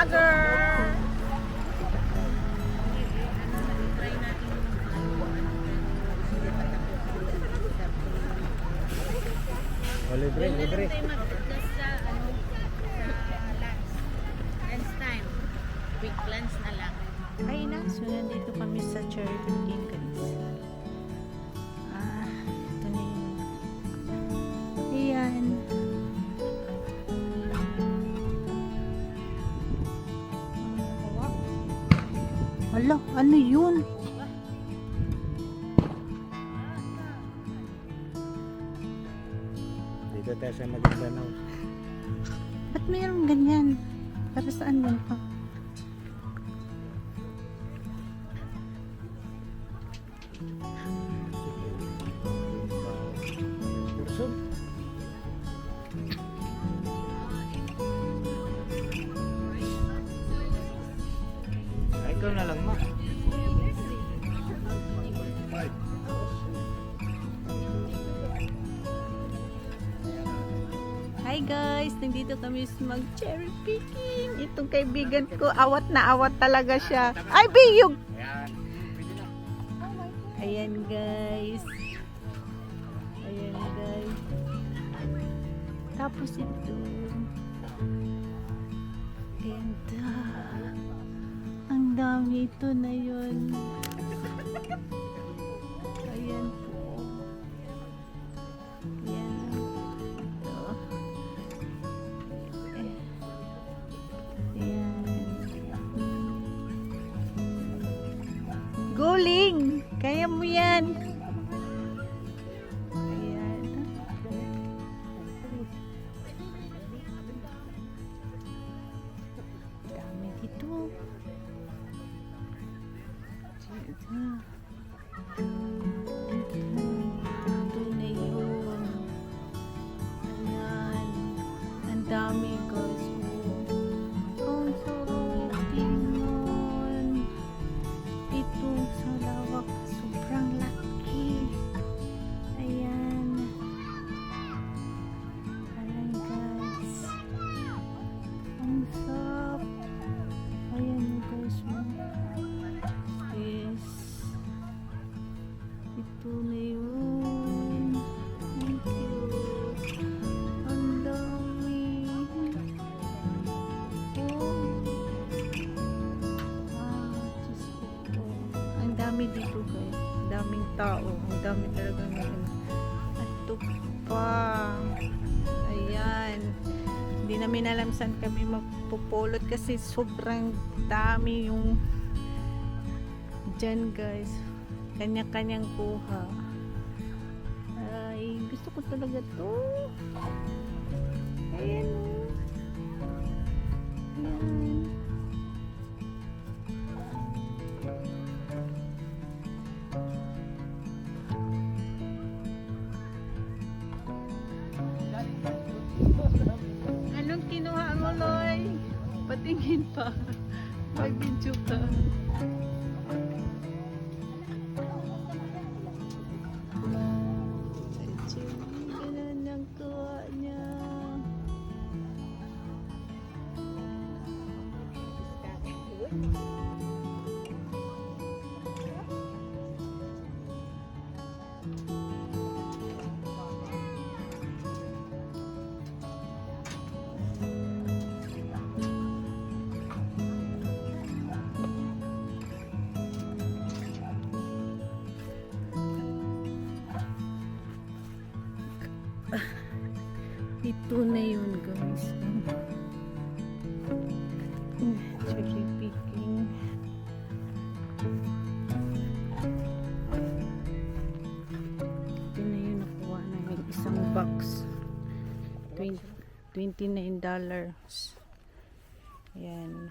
vlogger! Oh, libre, libre. Mag-adjust sa lunch time. Quick lunch na lang. Ay na, so nandito kami sa cherry picking guys. Ito na yun. Ayan. Hala, ano yun? Dito tayo sa Maguindanao. Ba't mayroong ganyan? Para saan yun pa? Person. Ay, ikaw na lang, ma. Hi guys, nandito kami sa mag cherry picking. Itong kaibigan ko, awat na awat talaga siya. Ay, biyog! Ayan guys. Ayan guys. Tapos ito. Ganda. Ang dami ito na yun. Ayan po. Ayan. Ito. Ayan. Guling! Kaya mo yan! Ayan. Dami dito. Ito na yun. Ayan. Ang dami guys. Ang sarap tingnan. Ito sa lawak. Sobrang laki. Ayan. Ayan guys. Ang sarap. Ayan guys. Yes. Ito na yun. Thank you. Ang dami. Oh. Diyos ko po. Ang dami dito guys. Ang daming tao. Ang dami talaga ngayon. At ito pa. Ayan. Hindi namin alam saan kami magpupulot kasi sobrang dami yung dyan guys. Kanya-kanyang kuha. Ay, gusto ko talaga to. Ayan o. Ayan. Anong kinuha mo, Loy? Patingin pa. Mag-video ka. Ganun ang kuha niya. Ito na yun guys. Cherry picking. Ito na yun nakuha namin. Isang box. $29. Ayan.